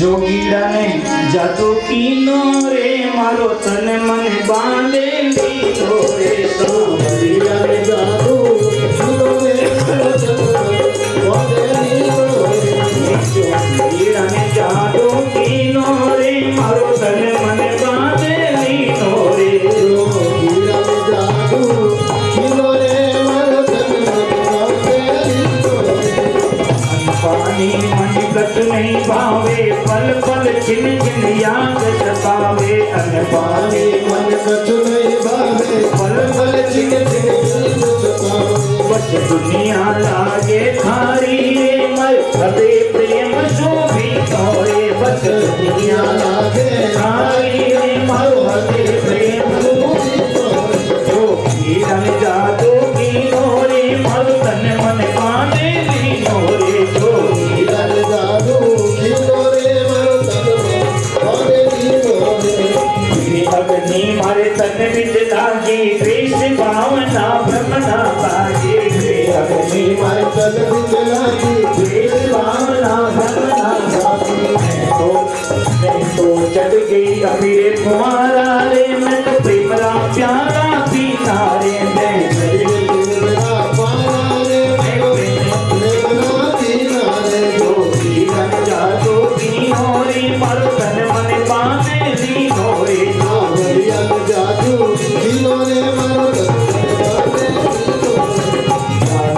जोगीड़ा ने जादू कीनो रे मारो तन मन बांधे लीनो रे जोगीड़ा ने जादू कीनो रे मारो तन मन बांधे लीनो रे जोगीड़ा ने जादू कीनो रे मारो तन मन बांधे लीनो रे जोगीड़ा ने जादू कीनो रे मारो तन मन बांधे लीनो रे पानी मन गत नहीं भावे पल पल छिन छिन याद सतावे अन पानी मन गत नहीं भावे पल पल छिन छिन याद सतावे बस दुनिया लागे खारी रे मर हृदय प्रेम जो भी तोरे बस दुनिया लागे खारी रे मर हृदय प्रेम जो भी तोरे जो कीरन जादू की नोरे मर तन मन बांधे ली नोरे जो कीरन जादू की नोरे मर तन मन बांधे ली नोरे अग्नि मारे तन बिच लागी द्वेष भावना भ्रमना पागे अग्नि मारे तन बिच लागी द्वेष भावना भ्रमना पागे तो चढ़ गई अमीरे कुमारा रे मैं तो प्रेमरा प्यारा पीता रे मैं प्रेमरा प्यारा रे प्रेमरा पीता रे जो कीरन जादू की नोरे मर तन मन बांधे ली नोरे कीरन जादू की नोरे मर तन मन बांधे ली नोरे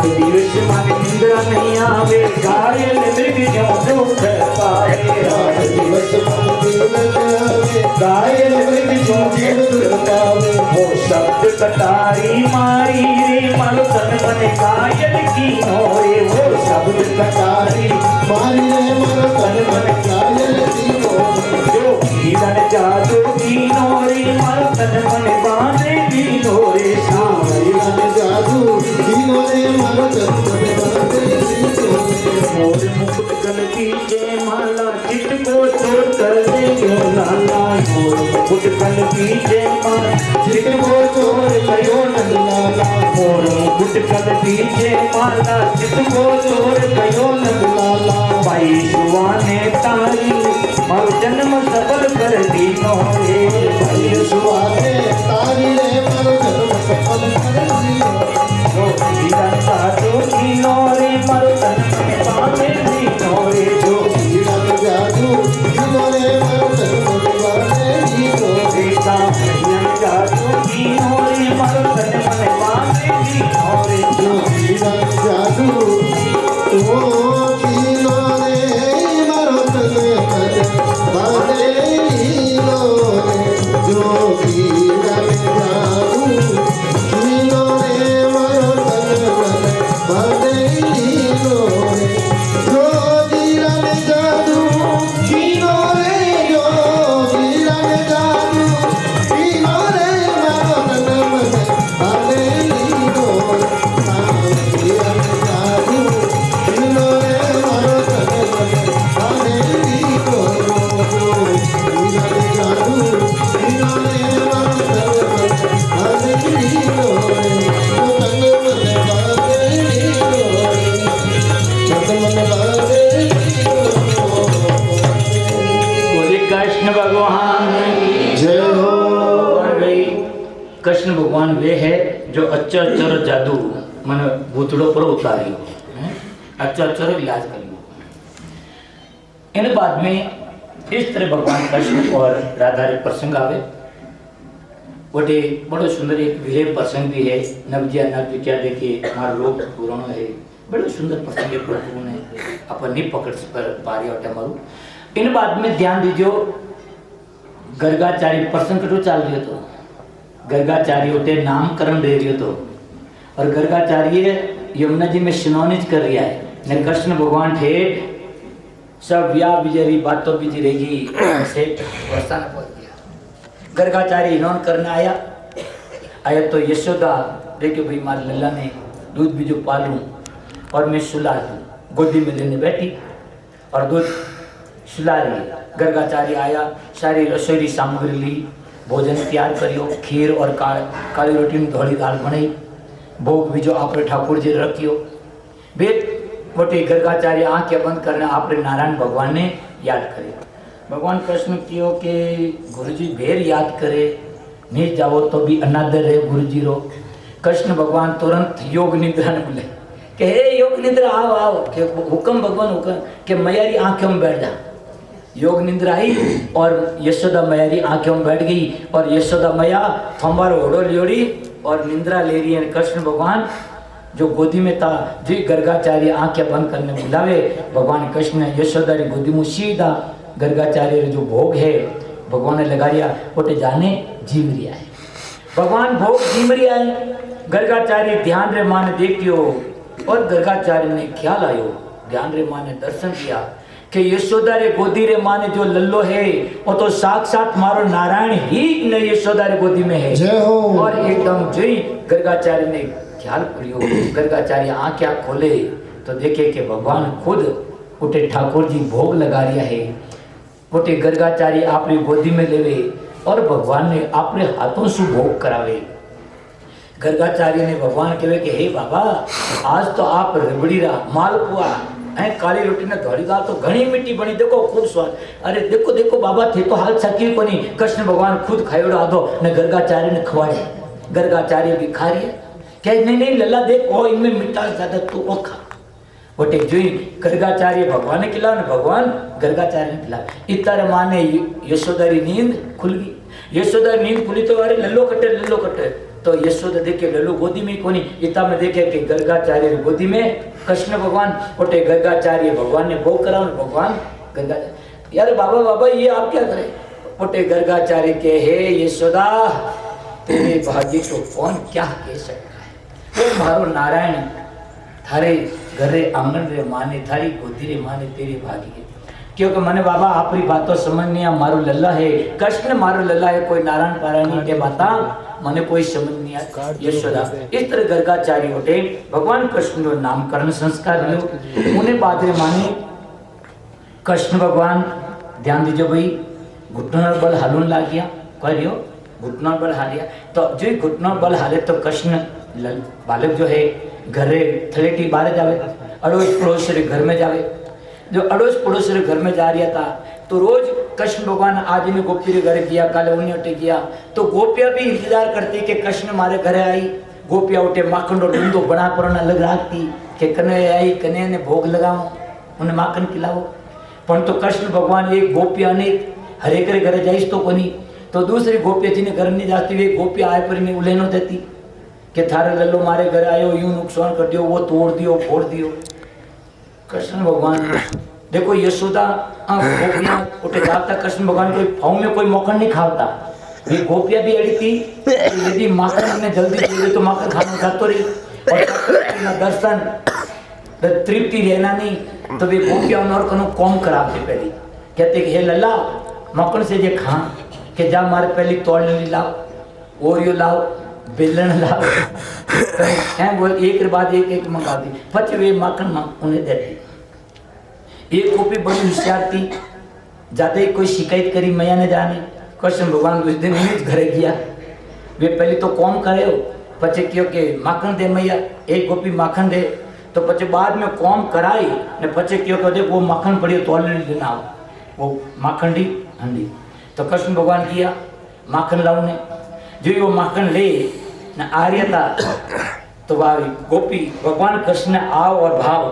दिवस मन निंद्रा नहीं आवे घायल मृग जो दुख पाए दिवस मन घायल मृग जो दुख पावे वो शब्द कटारी मारी रे मर तन मन घायल की नोरे वो शब्द कटारी मारी रे मर तन मन घायल की नोरे जो कीरन जादू की नोरे मर तन मन बांधे ली नोरे कीरन जादू की नोरे मर तन मन बांधे ली नोरे मोर मुकुट गलती जय माला चित को छोड़ कर देंगे लाला मोर मुकुट गलती जय माला चित को छोड़ करो लाला मोर मुकुट गलती जय माला चित को छोड़ करो लाला भाई सुआ ने तारी मर जन्म सफल कर दी नोरे भाई सुआ ने तारी रे मर जन्म सफल कर दी जो कीरन जादू की नोरे मर तन मन बांधे ली नोरे जो कीरन जादू की नोरे मर तन मन बांधे ली नोरे कीरन जादू की नोरे मर तन मन बांधे ली नोरे जो कीरन जादू की नोरे मर तन मन बांधे ली नोरे जो कीरन जादू की नोरे मर तन मन बांधे ली नोरे जो कीरन जादू की नोरे जो कीरन जादू की नोरे मर तन मन बांधे ली नोरे कीरन जादू की नोरे मर तन मन बांधे ली नोरे कीरन जादू की नोरे मर तन मन बांधे ली नोरे तन मन बांधे ली नोरे तन मन बांधे ली नोरे बोले कृष्ण भगवान की जय हो। और भाई कृष्ण भगवान वे है जो अच्चर अच्चर जादू मन भूतड़ों पर उतारियो अच्चर अच्चर इलाज करियो। इन बाद में इस तरह भगवान कृष्ण और राधा रे प्रसंग आवे गोटे बड़ो सुंदर एक विरह प्रसंग भी है नवजिया नव क्या देखिए हमारा लोग पुराणो है बड़ो सुंदर प्रसंग है प्रभु ने अपन नहीं पकड़ पर पारी और हमारू। इन बाद में ध्यान दीजियो गर्गाचार्य प्रसंग कटो चाल रही तो गर्गाचार्य होते नामकरण दे रही तो और गर्गाचार्य यमुना जी में स्नान कर रहा है न कृष्ण भगवान ठेठ सब व्या बिजरी बातों बीजी रहेगी से वर्षा न पहुंच गया। गर्गाचार्य स्नान करने आया तो यशोदा देखिए भाई मार लल्ला ने दूध भी जो पालूं और मैं सुला दूं गोदी में लेने बैठी और दूध सुला रही। गर्गाचार्य आया सारी रसोई सामग्री ली भोजन तैयार करियो खीर और काली रोटी में धोली दाल बनाई भोग भी जो आप ठाकुर जी रखियो भेद मोटे गर्गाचार्य आंखें बंद करने आपने नारायण भगवान ने याद करे। भगवान कृष्ण कियो के गुरुजी भेर याद करे नहीं जाओ तो भी अनादर है गुरुजी रो। कृष्ण भगवान तुरंत योग निद्रा ने बोले कि हे योग निद्रा आओ आओ के हुक्म भगवान हुक्म के मैयारी आंखों में बैठ जा। योग निद्रा आई और यशोदा मैयारी आंखों में बैठ गई और यशोदा मैया थम्बार ओढ़ो लियोड़ी और निद्रा ले रही है। कृष्ण भगवान जो गोदी में था जी गर्गाचार्य आंखें बंद करने बुलावे भगवान कृष्ण यशोदा री गोदी में सीधा गर्गाचार्य जो भोग है भगवान ने लगा लिया उठे जाने जीव रिया है। भगवान भोग जीव रिया है। गर्गाचार्य ध्यान रे माने देखियो और गर्गाचार्य ने ख्याल आयो ध्यान रे माने दर्शन किया कि यशोदा रे गोदी रे माने जो लल्लो है वो तो साक्षात मारो नारायण ही न यशोदा रे गोदी में है। जय हो। और एकदम जय गर्गाचार्य ने ख्याल करियो। गर्गाचार्य आंखें खोले तो देखे कि भगवान खुद उठे ठाकुर जी भोग लगा रिया है। उठे गर्गाचार्य अपनी गोदी में लेवे और भगवान ने अपने हाथों से भोग करावे। गर्गाचार्य ने भगवान कहे कि हे बाबा आज तो आप रबड़ी रहा मालपुआ है काली रोटी ने धोड़ी दाल तो घनी मीठी बनी देखो खूब स्वाद। अरे देखो देखो बाबा थे तो हाल सकी को नहीं। कृष्ण भगवान खुद खायोड़ो आधो ने गर्गाचार्य ने खवाड़े। गर्गाचार्य भी खा रही है क्या नहीं नहीं लल्ला देख ओ इनमें मिठास ज्यादा तू ओ खा। वो टेक जोई गर्गाचार्य भगवान ने खिलाओ ने भगवान गर्गाचार्य ने खिलाओ। इतना माने यशोदा री नींद खुल गई। यशोदा नींद खुली तो अरे लल्लो कटे तो यशोदा देखे लल्लू गोदी में कोनी इतना में देखे कि गर्गाचार्य गोदी में कृष्ण भगवान उठे गर्गाचार्य भगवान ने भोग कराओ भगवान गर्गा यार बाबा बाबा ये आप क्या करें। उठे गर्गाचार्य के हे यशोदा तेरे भाग्य को कौन क्या कह सकता है। वो मारो नारायण थारे घरे आंगन रे माने थारी गोदी रे माने तेरी भागी है क्योंकि मैंने बाबा आपरी बातों समझ नहीं आ मारो लल्ला है कृष्ण मारो लल्ला है कोई नारायण पारायण के बाता मने कोई समझ नहीं आ। यशोदा इस तरह गर्गाचार्य उठे भगवान कृष्ण रो नामकरण संस्कार लियो उन्हें बाद रे माने कृष्ण भगवान ध्यान दीजिए भाई घुटनों बल हालून लाग गया करियो घुटनों बल हालिया तो जो घुटनों बल हाले तो कृष्ण बालक जो है घरे थलेटी बाहर जावे अड़ोस पड़ोस रे घर में जावे। जो अड़ोस पड़ोस रे घर में जा रहा था तो रोज कृष्ण भगवान आज ने गोपी रे घर गया कल उन्हें उठे गया तो गोपिया भी इंतजार करती कि कृष्ण हमारे घरे आई। गोपिया उठे माखन और दूध बना पर अलग रखती कि कने आई कने ने भोग लगाओ उन्हें माखन खिलाओ। पर तो कृष्ण भगवान एक गोपिया ने हरेक रे घरे जाइस तो कोनी तो दूसरी गोपिया जी ने घर नहीं जाती हुई गोपिया आए पर नहीं उलेनो देती कि थारे लल्लो मारे घर आयो यूं नुकसान कर दियो वो तोड़ दियो फोड़ दियो। कृष्ण भगवान देखो यशोदा गोपियां उठे जाता कृष्ण भगवान कोई फाऊ में कोई मक्खन नहीं खाता। ये गोपिया भी अड़ी थी यदि माखन ने जल्दी दे तो माखन खाना खातो रही और दर्शन तृप्ति रहना नहीं तो वे गोपिया और कनो कौम खराब थे पहली कहते कि हे लल्ला मक्खन से जे खा के जा मारे पहली तोड़ ले लाओ ओरियो लाओ बेलन लाओ हैं वो एक बाद एक मंगा दी पच वे माखन उन्हें देती। एक गोपी बड़ी होशियार थी ज्यादा ही कोई शिकायत करी मैया ने जाने कृष्ण भगवान उस दिन घरे गया वे पहले तो कौन करे हो पचे क्यों के माखन दे मैया एक गोपी माखन दे तो पचे बाद में कौम कराई ने पचे क्यों कर दे वो माखन पड़ी तो लेना वो माखन दी हंडी तो कृष्ण भगवान किया माखन लाओ ने जो वो माखन ले न आ रहा था तो वह गोपी भगवान कृष्ण आओ और भाव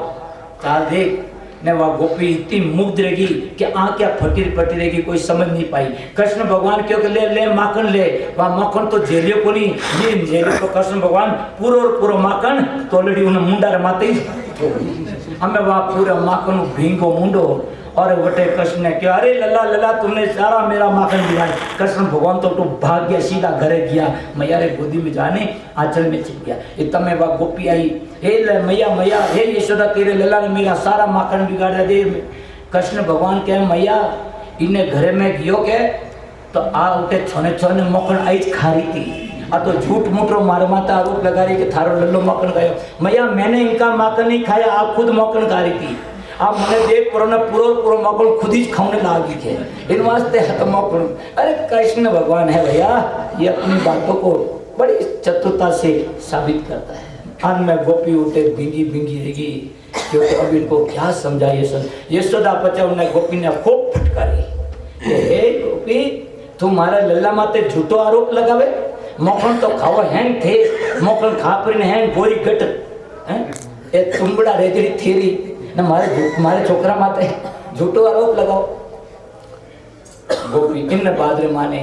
ताल देख ने वह गोपी इतनी मुग्ध रहेगी कि आंखें फटी फटी रहेगी कोई समझ नहीं पाई। कृष्ण भगवान क्यों ले ले माखन ले वह माखन तो जेलियो को नहीं ये जेलियो तो कृष्ण भगवान पूरा और पूरा माखन तो ऑलरेडी उन्हें मुंडा रमाते हमें वह पूरा माखन भींगो मुंडो और वटे कृष्ण ने क्या अरे लल्ला लल्ला तुमने सारा मेरा माखन दिलाया। कृष्ण भगवान तो भाग गया सीधा घरे गया मैया रे गोदी में जाने आंचल में छिप गया। इतना में वह गोपी आई हे मैया मैया हे यशोदा तेरे लल्ला ने मेरा सारा माखन बिगाड़ दे। कृष्ण भगवान कहे मैया इन्हें घरे में गियो के तो आ उठे छोने छोने मक्खन आई खा रही थी आ तो झूठ मूठो मारे माता आरोप लगा रही कि थारो लल्लो मक्खन खायो। मैया मैंने इनका माखन नहीं खाया आप खुद मक्खन खा रही थी आप मैंने देख पुराना पूरा मक्खन खुद ही खाने लगी थे इन वास्ते मक्खन। अरे कृष्ण भगवान है भैया ये अपनी बातों को बड़ी चतुरता से साबित करता है। अन में गोपी उठे बिंगी बिंगी रहेगी क्योंकि अब इनको क्या समझाइए। यशोदा पचा उन्हें गोपी ने खूब फटकारी कि हे गोपी तू मारा लल्ला माते झूठो आरोप लगावे, मोकन तो खावा हैंग थे, मोकन खापरीने हैंग गोरी गट हैं ए तुम्बड़ा रेजड़ी थेरी ने मारे छोकरा माते झूठो आरोप लगाओ। गोपी इन बादरे माने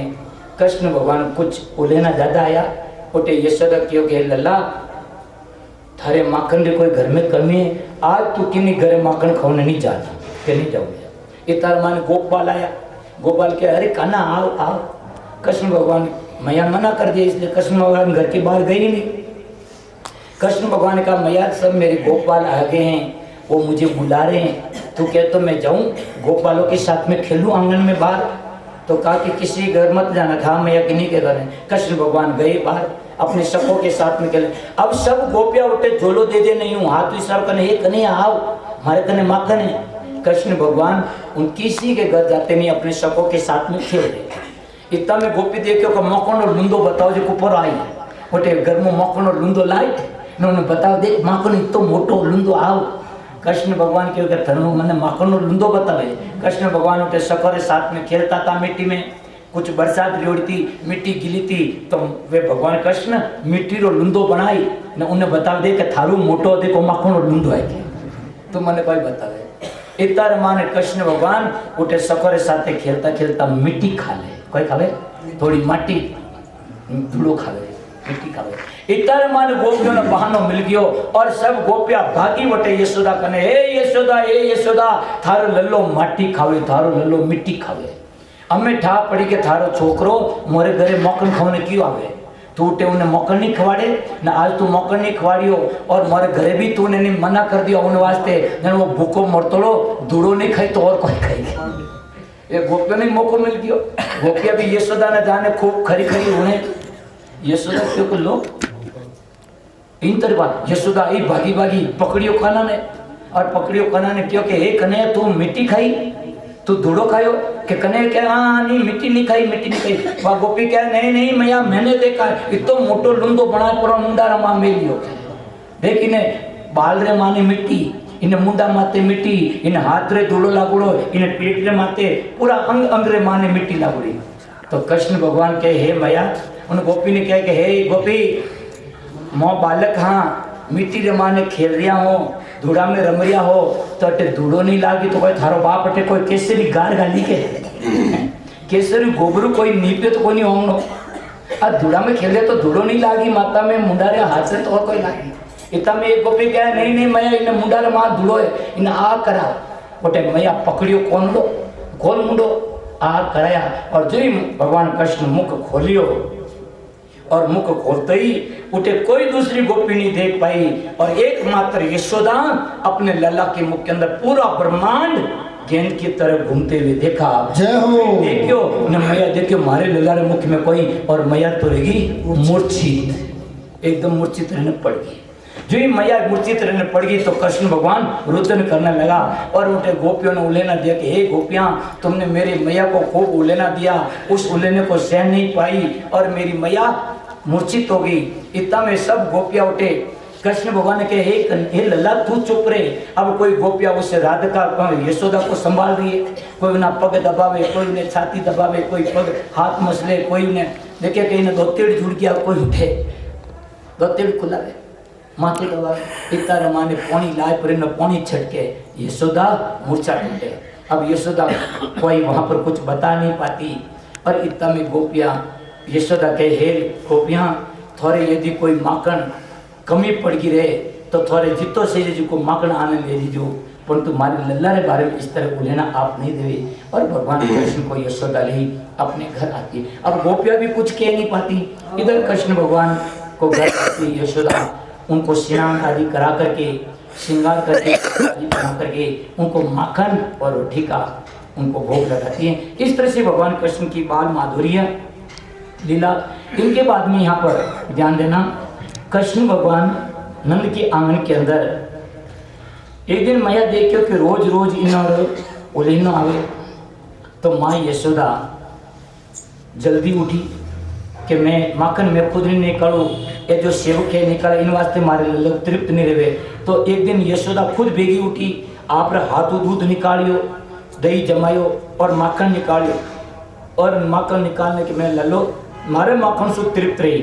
कृष्ण भगवान कुछ उलेना ज्यादा आया उठे यशोदा क्यों के लल्ला थारे माखन रे कोई घर में कमी है, आज तू किन्नी घरे माखन खाने नहीं जाता के नहीं जाऊंगा। ये तार माने गोपाल आया, गोपाल के अरे कान्हा आओ आओ। कृष्ण भगवान मैया मना कर दिया, इसलिए कृष्ण भगवान घर के बाहर गए ही नहीं। कृष्ण भगवान का मैया सब मेरे गोपाल आ गए हैं, वो मुझे बुला रहे हैं, तू कह तो मैं जाऊं गोपालों के साथ में खेलूं आंगन में बाहर। तो कहा कि किसी घर मत जाना था, मैया किन्हीं के घर है। कृष्ण भगवान गए बाहर अपने सबों के साथ में खेले। अब सब गोपियां उठे झोलो दे दे नहीं हूँ, हाथ इशारा करने हे कन्हैया आओ हमारे कने माखन है। कृष्ण भगवान उन किसी के घर जाते नहीं, अपने सबों के साथ में खेल रहे। इतना में गोपी देखो मक्खन और लूंदो बताओ जो ऊपर आई उठे घर में मक्खन और लूंदो लाई उन्होंने बताओ देख माखन इतो मोटो लूंदो आओ। कृष्ण भगवान के धर्म मैंने माखन और लूंदो बतावे। कृष्ण भगवान उठे सकोरे साथ में खेलता था मिट्टी में, कुछ बरसात जोड़ी थी मिट्टी गिली थी तो वे भगवान कृष्ण मिट्टी रो लूंदो बनाई ने उन्हें बता दे कि थारू मोटो देखो माखन और लूंदो है तो मैंने भाई बतावे। इतना माने कृष्ण भगवान उठे सकोरे साथ खेलता खेलता मिट्टी खा ले, कोई खावे थोड़ी माटी धूलो खावे मिट्टी खावे। इतना माने गोपियों ने बहानो मिल गयो और सब गोपियां भागी वटे यशोदा कने, हे यशोदा थारो लल्लो माटी खावे, थारो लल्लो मिट्टी खावे। हमें ठा पड़ी के थारो छोकरो मोरे घरे मक्खन खाने क्यों आवे, तू उठे उन्हें मक्खन नहीं खवाड़े ना, आज तू मक्खन नहीं खवाड़ियो और मोरे घरे भी तूने नहीं मना कर दिया उन वास्ते न वो भूखो मरतोड़ो धूड़ो नहीं खाई तो और कोई खाएगा। ये गोपियों ने मौको मिल गयो। गोपियां भी यशोदा ने जाने खूब खरी खरी उन्हें यशोदा क्यों लो इन तरह बात यशोदा ये भागी भागी पकड़ियो खाना ने और पकड़ियो खाना ने क्यों के हे कने तू मिट्टी खाई तू धूड़ो खायो के कने क्या हाँ नहीं मिट्टी नहीं खाई मिट्टी नहीं खाई। वह गोपी क्या नहीं नहीं मैया मैंने देखा इतो मोटो लुंदो बना पूरा मुंडा रमा मेलियो देख इन्हें बाल रे माने मिट्टी इन्हें मुंडा माते मिट्टी इन्हें हाथ रे धूड़ो लागुड़ो इन्हें पेट रे माते पूरा अंग अंग रे माने मिट्टी लागुड़ी। तो कृष्ण भगवान कहे हे मैया उन गोपी ने कहा कि हे गोपी मो बालक हाँ मिट्टी रे माने खेल रिया हो धूड़ा में रम रिया हो तो अटे धूड़ो नहीं लागी तो कोई थारो बाप अटे कोई केसरी गार गाली के केसरी गोबरू कोई नीपे तो कोई नहीं होंगो और धूड़ा में खेले तो धूड़ो नहीं लागी माता में मुंडा रे हाथ से तो और कोई लागी। इतना में एक गोपी कहा नहीं नहीं मैया इन्हें मुंडा रे मां धूड़ो है इन्हें आ करा बोटे मैया पकड़ियो कौन लो खोल मुंडो आ कराया और जो ही भगवान कृष्ण मुख खोलियो और मुख खोलते ही उठे कोई दूसरी गोपी नहीं देख पाई और एकमात्र यशोदा अपने लला के मुख के अंदर पूरा ब्रह्मांड गेंद की तरह घूमते हुए देखा। जय हो देखियो न मैया देखियो मारे लला रे मुख में कोई और मैया तो रहेगी मूर्छित एकदम मूर्छित रहने पड़ गई। जो ही मैया मूर्छित रहने पड़ गई तो कृष्ण भगवान रुदन करने लगा और उनके गोपियों ने उलेना दिया कि हे गोपियां तुमने मेरी मैया को खूब उलेना दिया उस उलेने को सहन नहीं पाई और मेरी मैया मूर्छित हो गई। इतना में सब गोपियां उठे कृष्ण भगवान ने कहे हे लल्ला तू चुप रहे। अब कोई गोपियां उससे राधिका यशोदा को संभाल रही है, कोई उन्हें पग दबावे कोई उन्हें छाती दबावे कोई पग हाथ मसले कोई उन्हें देखे कहीं ने दोतेड़ जुड़ गया कोई उठे दोतेड़ खुलावे माथे दबावे। इतना माने पानी लाए पर पानी छटके यशोदा मूर्छा टूटे। अब यशोदा कोई वहां पर कुछ बता नहीं पाती और इतना में गोपियां यशोदा कहे हे गोपियां थोड़े यदि कोई माखन कमी पड़ गई रहे तो थोड़े जितो से को माखन आने ले लीजो पर तुम्हारे लल्ला रे बारे में इस तरह उलेना आप नहीं देवे। और भगवान कृष्ण को यशोदा ले अपने घर आती। अब गोपियां भी कुछ कह नहीं पाती। इधर कृष्ण भगवान को घर आती यशोदा उनको स्नान आदि करा करके श्रृंगार करके बना करके उनको माखन और रोटी का उनको भोग लगाती है। इस तरह से भगवान कृष्ण की बाल माधुर्य लीला। इनके बाद में यहाँ पर ध्यान देना कृष्ण भगवान नंद के आंगन के अंदर एक दिन मैया देखियो कि रोज रोज इन और उलेनो आवे तो माँ यशोदा जल्दी उठी कि मैं माखन मैं खुद नहीं निकालूँ ये जो सेवक है निकाला इन वास्ते मारे लल्लो तृप्त नहीं रहे। तो एक दिन यशोदा खुद भेगी उठी, आप हाथों दूध निकालियो, दही जमायो और माखन निकालियो, और माखन निकालने के मैं लल्लो मारे माखन से तृप्त रही।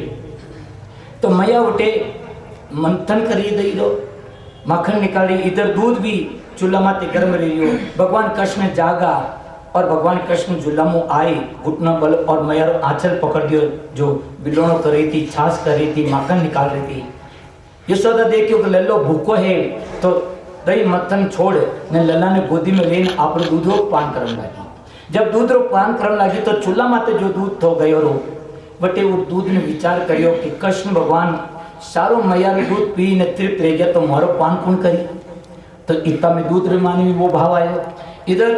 तो मैया उठे मंथन करी दही दो, माखन निकाली, इधर दूध भी चूल्हा माते गर्म रही हो। भगवान कृष्ण जागा और भगवान कृष्ण झूला मुँह आए, घुटना बल और मैया आंचल पकड़ दियो, जो बिलोनो कर रही थी, छाछ कर रही थी, माखन निकाल रही थी। यशोदा देखियो कि लल्लो भूखो है, तो दही मत्थन छोड़ ने लल्ला ने गोदी में लेन आप दूध रो पान करने लगी। जब दूध रो पान करने लगी तो चूल्हा माते जो दूध थो गयो रो बटे वो दूध ने विचार करियो कि कृष्ण भगवान सारो मैया रो दूध पी ने तृप्त रह गया, तो मारो पान कौन करी। तो इतना में दूध रे मानी वो भाव आयो। इधर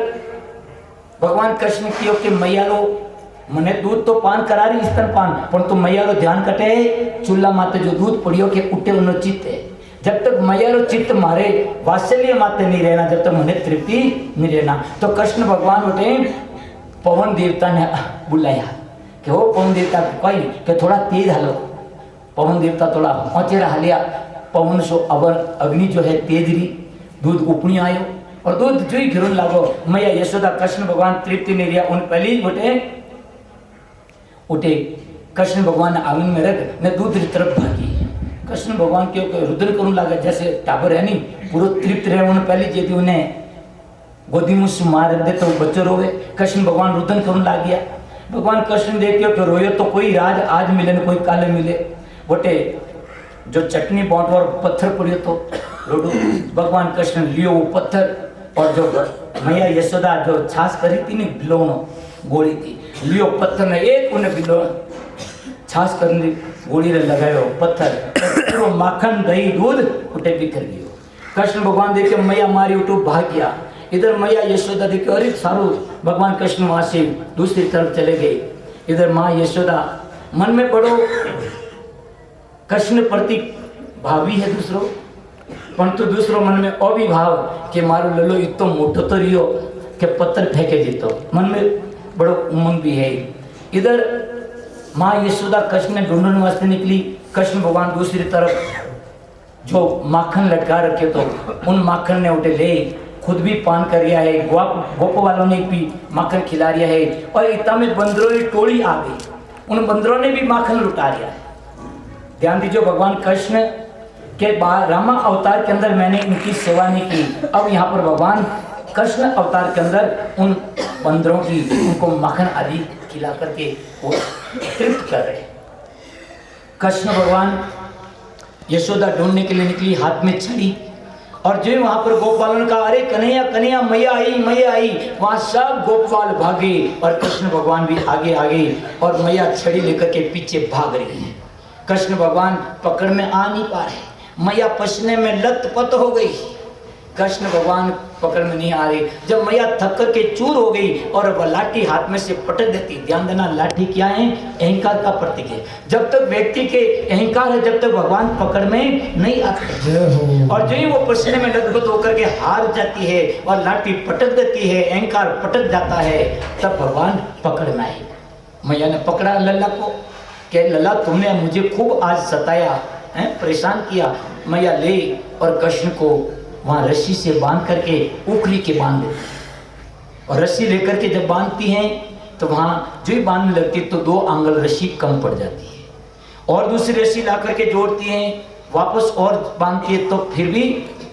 भगवान कृष्ण कियो कि मैया रो मने दूध तो पान करा रही स्तन पान, परंतु मैया रो ध्यान कटे चूल्हा माते जो दूध पड़ियो के उठे उनो चित्त है। जब तक मैया रो चित्त मारे वात्सल्य माते नहीं रहना, जब तक मने तृप्ति नहीं रहना। तो कृष्ण भगवान उठे पवन देवता ने बुलाया कि हो पवन देवता कही कि थोड़ा तेज हलो। पवन देवता थोड़ा औचेरा हलिया, पवन सो अवर अग्नि जो है तेज रही, दूध उपनी आयो और दूध जो ही गिरन लागो। मैया यशोदा कृष्ण भगवान तृप्ति नहीं रिया, उन पहले ही उठे कृष्ण भगवान ने आंगन में रख ने दूध की तरफ भागी। कृष्ण भगवान के रुदन करूँ लगा, जैसे टाबर है नहीं पूरा तृप्त रहे, उन्हें पहले जेदी उन्हें गोदी में मार दे तो बच्चे रोवे। कृष्ण भगवान रुदन करूँ लग गया। भगवान कृष्ण देखियो कि रोयो तो कोई राज आज मिले न कोई काले मिले। बोटे जो चटनी बांटो और पत्थर पड़ियो तो रोडो। भगवान कृष्ण लियो वो पत्थर और जो मैया यशोदा जो छाछ करी थी नहीं बिलोनो गोली थी, लियो पत्थर ने एक उन्हें बिलो छाछ करने गोली रे लगायो पत्थर, पूरा माखन दही दूध उठे बिखर गयो। कृष्ण भगवान देखे मैया मारी उठो भाग गया। इधर मैया यशोदा देखे अरे सारू भगवान कृष्ण वहां से दूसरी तरफ चले गए। इधर माँ यशोदा मन में बड़ो कृष्ण प्रति भावी है दूसरो, परंतु दूसरो मन में अभिभाव कि मारो ललो इतो मोटो तो रियो कि पत्थर फेंके जीतो, मन में बड़ो उमंग भी है। इधर माँ यशोदा कृष्ण ने ढूंढने वास्ते निकली। कृष्ण भगवान दूसरी तरफ जो माखन लटका रखे तो उन माखन ने उठे ले खुद भी पान कर रिया है, गोप वालों ने भी माखन खिला रिया है, और इतना में बंदरों की टोली आ गई, उन बंदरों ने भी माखन लुटा रिया है। ध्यान दीजिए भगवान कृष्ण के रामा अवतार के अंदर मैंने इनकी सेवा नहीं की, अब यहाँ पर भगवान कृष्ण अवतार के अंदर उन बंदरों की उनको माखन आदि खिला करके वो तृप्त कर रहे। कृष्ण भगवान यशोदा ढूंढने के लिए निकली, हाथ में छड़ी, और जो वहां पर गोपालों ने कहा अरे कन्हैया कन्हैया मैया आई, वहां सब गोपाल भागे और कृष्ण भगवान भी आगे आगे और मैया छड़ी लेकर के पीछे भाग रही है। कृष्ण भगवान पकड़ में आ नहीं पा रहे, मैया पसीने में लथपथ हो गई, कृष्ण भगवान पकड़ में नहीं आ रहे। जब मैया थक कर के चूर हो गई और वह लाठी हाथ में से पटक देती। ध्यान देना, लाठी क्या है? अहंकार का प्रतीक है। जब तक व्यक्ति के अहंकार है जब तक भगवान पकड़ में नहीं आते, और जो ही वो पसीने में लथपथ होकर के हार जाती है और लाठी पटक देती है, अहंकार पटक जाता है, तब भगवान पकड़ में आए। मैया ने पकड़ा लल्ला को कि लल्ला तुमने मुझे खूब आज सताया है, परेशान किया। मैया ले और कृष्ण को वहाँ रस्सी से बांध करके उखली के बांध देती, और रस्सी लेकर के जब बांधती हैं तो वहाँ जो ही बांधने लगती तो 2 आंगल रस्सी कम पड़ जाती है, और दूसरी रस्सी ला करके जोड़ती हैं, वापस और बांधती है तो फिर भी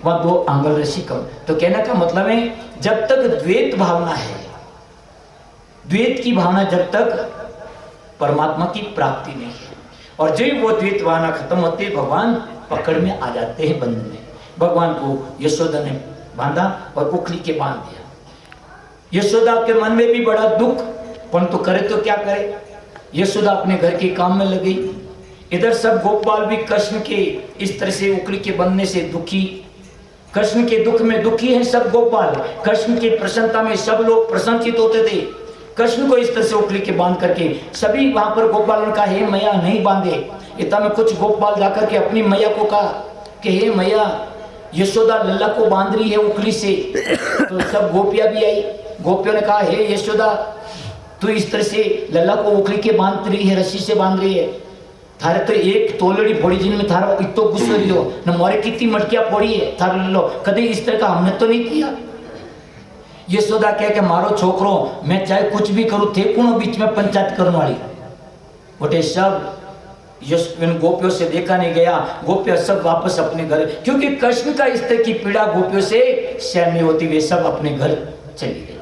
वह 2 आंगल रस्सी कम। तो कहने का मतलब है जब तक द्वैत भावना है, द्वैत की भावना जब तक परमात्मा की प्राप्ति नहीं है, और जो ही वो द्वैत भावना खत्म होती है भगवान पकड़ में आ जाते हैं बंधन में। भगवान को यशोदा ने बांधा और उखली के बांध दिया। यशोदा के मन में भी बड़ा दुख, परंतु करे तो क्या करे, यशोदा अपने घर के काम में लगी। इधर सब गोपाल भी कृष्ण के इस तरह से उखली के बंधने से दुखी, कृष्ण के दुख में दुखी है सब गोपाल। कृष्ण की प्रसन्नता में सब लोग प्रसन्नचित होते थे। कृष्ण को इस तरह से उखली के बांध करके सभी वहां पर गोपालों का हे मैया नहीं बांधे। इतना में कुछ गोपाल जाकर के अपनी मैया को कहा कि हे मैया यशोदा लल्ला को बांध रही है उखली से। तो सब गोपियां भी आई, गोपियों ने कहा हे यशोदा तू इस तरह से लल्ला को उखली के बांध रही है, रस्सी से बांध रही है, थारे तो एक तोलड़ी फोड़ी जिनमें थारा इतो गुस्सो लो न मोरे कितनी मटकियां फोड़ी है थारे लो कभी इस तरह का हमने तो नहीं किया। यशोदा कह के मारो छोकरो मैं चाहे कुछ भी करूं थे कौन बीच में पंचायत करने वाली बोटे सब इन गोपियों से देखा नहीं गया। गोपियां सब वापस अपने घर क्योंकि कृष्ण का इस तरह की पीड़ा गोपियों से सहन नहीं होती वे सब अपने घर चली गई।